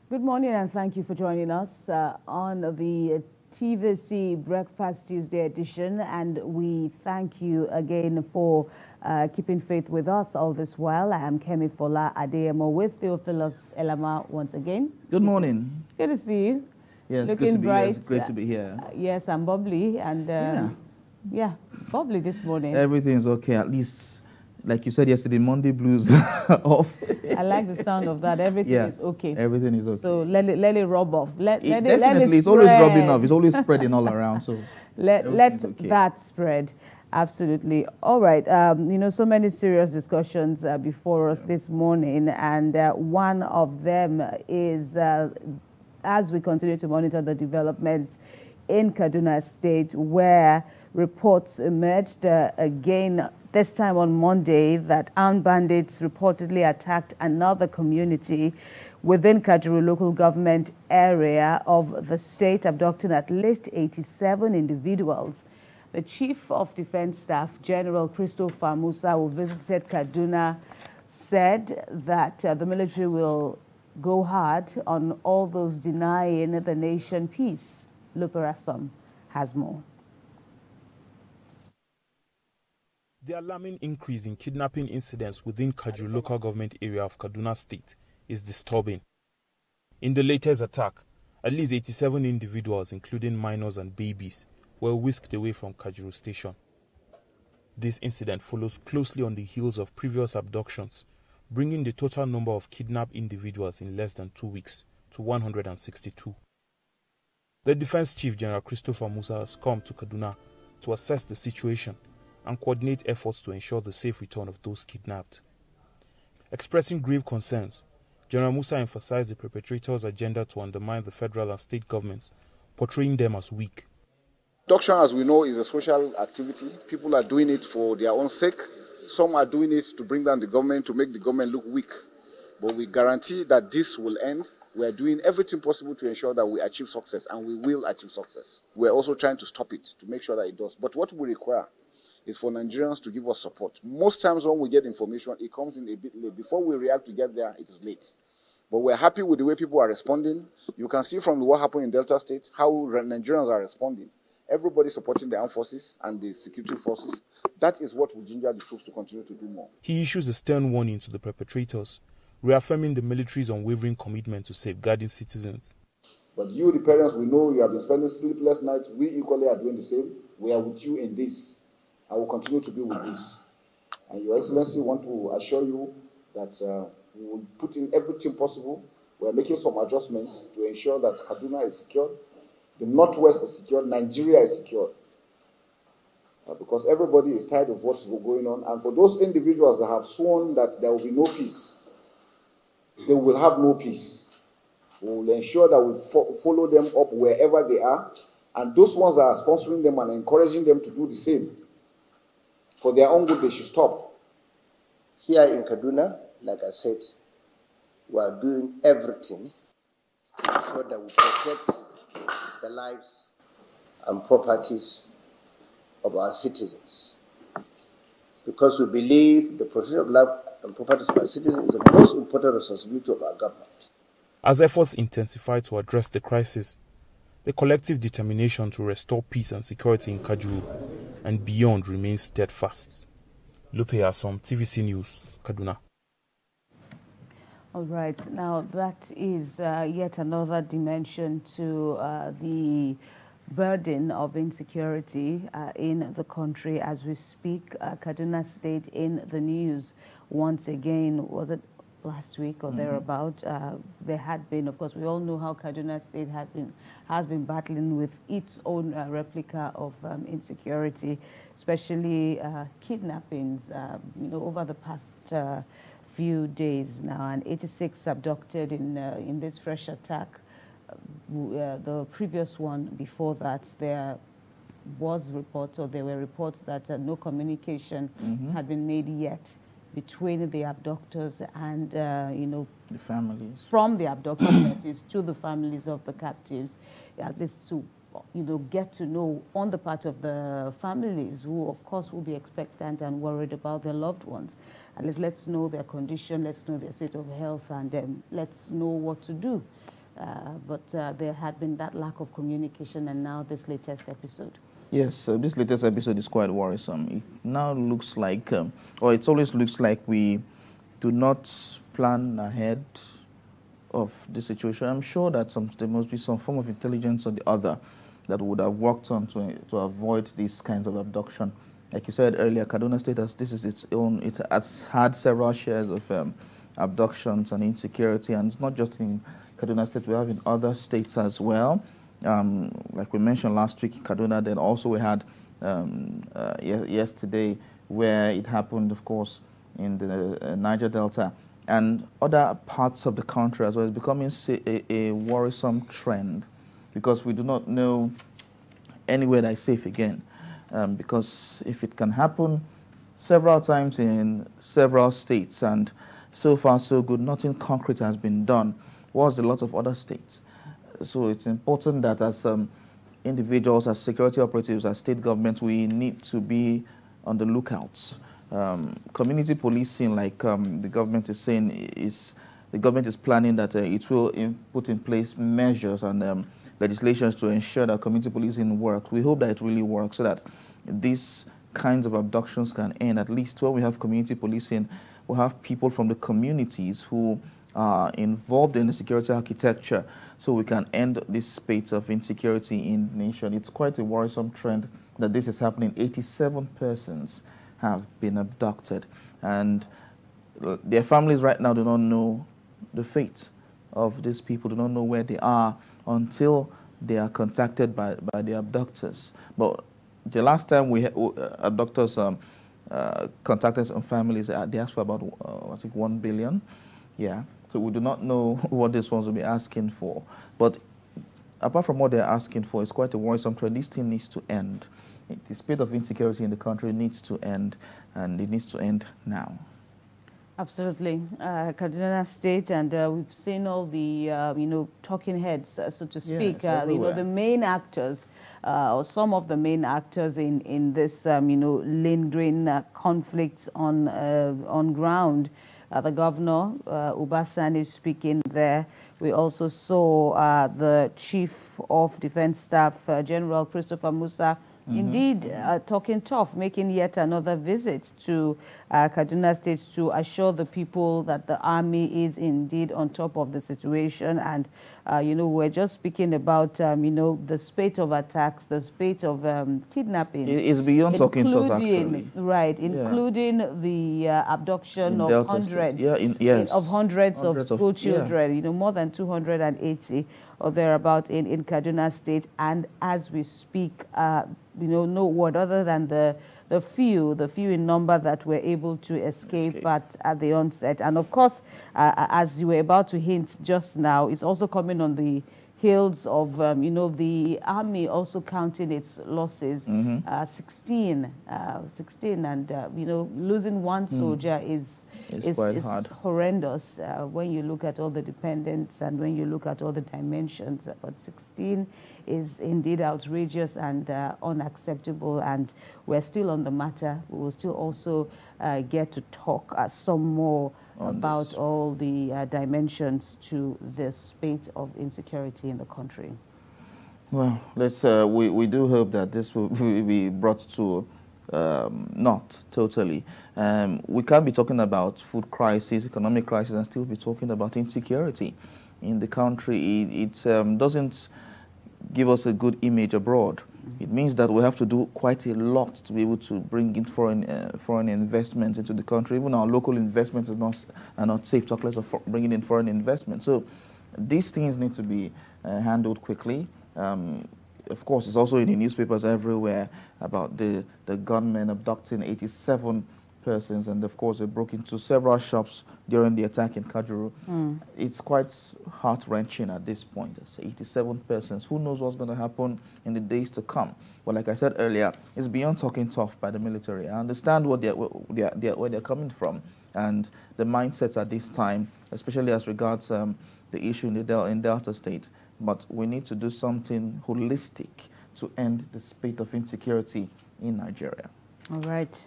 Good morning and thank you for joining us on the TVC Breakfast Tuesday edition, and we thank you again for keeping faith with us all this while. I am Kemi Fola Adeyemo with Theophilus Elama once again. Good morning. Good to see you. Yeah, it's Looking good to be bright. here. It's great to be here. Yes, I'm bubbly and yeah, bubbly this morning. Everything's okay, at least. Like you said yesterday, Monday blues off. I like the sound of that. Everything is okay. Everything is okay. So let it rub off. Definitely, it's always rubbing off. It's always spreading all around. So let that spread. Absolutely. All right. So many serious discussions before us this morning, and one of them is as we continue to monitor the developments in Kaduna State, where reports emerged again, this time on Monday, that armed bandits reportedly attacked another community within Kajuru local government area of the state, abducting at least 87 individuals. The Chief of Defense Staff, General Christopher Musa, who visited Kaduna, said that the military will go hard on all those denying the nation peace. Luperasom has more. The alarming increase in kidnapping incidents within Kajuru local government area of Kaduna State is disturbing. In the latest attack, at least 87 individuals, including minors and babies, were whisked away from Kajuru station. This incident follows closely on the heels of previous abductions, bringing the total number of kidnapped individuals in less than 2 weeks to 162. The Defense Chief, General Christopher Musa, has come to Kaduna to assess the situation and coordinate efforts to ensure the safe return of those kidnapped. Expressing grave concerns, General Musa emphasized the perpetrators' agenda to undermine the federal and state governments, portraying them as weak. Abduction, as we know, is a social activity. People are doing it for their own sake. Some are doing it to bring down the government, to make the government look weak. But we guarantee that this will end. We are doing everything possible to ensure that we achieve success, and we will achieve success. We are also trying to stop it, to make sure that it does. But what we require is for Nigerians to give us support. Most times when we get information, it comes in a bit late. Before we react to get there, it is late. But we're happy with the way people are responding. You can see from what happened in Delta State, how Nigerians are responding. Everybody supporting the armed forces and the security forces. That is what will ginger the troops to continue to do more. He issues a stern warning to the perpetrators, reaffirming the military's unwavering commitment to safeguarding citizens. But you, the parents, we know you have been spending sleepless nights. We equally are doing the same. We are with you in this. I will continue to be with this. And Your Excellency, want to assure you that we will put in everything possible. We are making some adjustments to ensure that Kaduna is secured, the Northwest is secured, Nigeria is secured. Because everybody is tired of what's going on. And for those individuals that have sworn that there will be no peace, they will have no peace. We will ensure that we follow them up wherever they are. And those ones that are sponsoring them and encouraging them to do the same, for their own good, they should stop. Here in Kaduna, like I said, we are doing everything so that we protect the lives and properties of our citizens. Because we believe the protection of life and properties of our citizens is the most important responsibility of our government. As efforts intensify to address the crisis, the collective determination to restore peace and security in Kajuru and beyond remains steadfast. Luperasom, TVC News, Kaduna. All right. Now, that is yet another dimension to the burden of insecurity in the country as we speak. Kaduna State in the news once again. Was it last week or thereabout? There had been, of course, we all know how Kaduna State has been battling with its own replica of insecurity, especially kidnappings. Over the past few days now, and 86 abducted in this fresh attack. The previous one before that, there were reports that no communication had been made yet between the abductors and the families. From the abductors, that is, to the families of the captives, at least to get to know on the part of the families, who of course will be expectant and worried about their loved ones. At least let's know their condition, let's know their state of health, and let's know what to do. but there had been that lack of communication, and now this latest episode. Yes, this latest episode is quite worrisome. It now looks like, or it always looks like we do not plan ahead of the situation. I'm sure that there must be some form of intelligence or the other that would have worked on to avoid these kinds of abduction. Like you said earlier, Kaduna State it has had several shares of abductions and insecurity, and it's not just in Kaduna State, we have in other states as well. Like we mentioned last week in Kaduna, then also we had yesterday where it happened, of course, in the Niger Delta and other parts of the country as well. It's becoming a worrisome trend because we do not know anywhere that is safe again. Because if it can happen several times in several states, and so far so good, nothing concrete has been done, was a lot of other states. So it's important that as individuals, as security operatives, as state governments, we need to be on the lookouts. Community policing, like the government is saying, the government is planning that it will put in place measures and legislations to ensure that community policing works. We hope that it really works so that these kinds of abductions can end. At least when we have community policing, we'll have people from the communities who are involved in the security architecture so we can end this spate of insecurity in the nation. It's quite a worrisome trend that this is happening. 87 persons have been abducted, and their families right now do not know the fate of these people, do not know where they are until they are contacted by the abductors. But the last time abductors contacted some families, they asked for about, I think, 1 billion. Yeah. So we do not know what these ones will be asking for. But apart from what they're asking for, it's quite a worrisome trend. This thing needs to end. The spate of insecurity in the country needs to end, and it needs to end now. Absolutely. Kaduna State, and we've seen all the, talking heads, so to speak, the main actors, or some of the main actors in this, lingering conflict on ground. The governor, Ubasan, is speaking there. We also saw the Chief of Defense Staff, General Christopher Musa, indeed talking tough, making yet another visit to Kaduna State to assure the people that the army is indeed on top of the situation. And, we're just speaking about, the spate of attacks, the spate of kidnapping. It's beyond talking tough, actually. Right, including the abduction of hundreds, hundreds of school children, more than 280 or thereabout in Kaduna State. And as we speak, no word other than the few in number that were able to escape at the onset. And of course, as you were about to hint just now, it's also coming on the heels of, the army also counting its losses, 16, and, losing one soldier is hard. Horrendous when you look at all the dependents and when you look at all the dimensions. But 16 is indeed outrageous and unacceptable, and we're still on the matter. We will still also get to talk some more about all the dimensions to the spate of insecurity in the country. Well, let's. We do hope that this will be brought to not totally. We can't be talking about food crisis, economic crisis, and still be talking about insecurity in the country. It doesn't give us a good image abroad. It means that we have to do quite a lot to be able to bring in foreign investments into the country. Even our local investments are not safe, talk less of bringing in foreign investment. So these things need to be handled quickly. Of course, it's also in the newspapers everywhere about the gunmen abducting 87 persons, and of course they broke into several shops during the attack in Kajuru. It's quite heart-wrenching at this point. It's 87 persons. Who knows what's going to happen in the days to come? But like I said earlier, it's beyond talking tough by the military. I understand where they're coming from and the mindsets at this time, especially as regards the issue in Delta State. But we need to do something holistic to end the spate of insecurity in Nigeria. All right.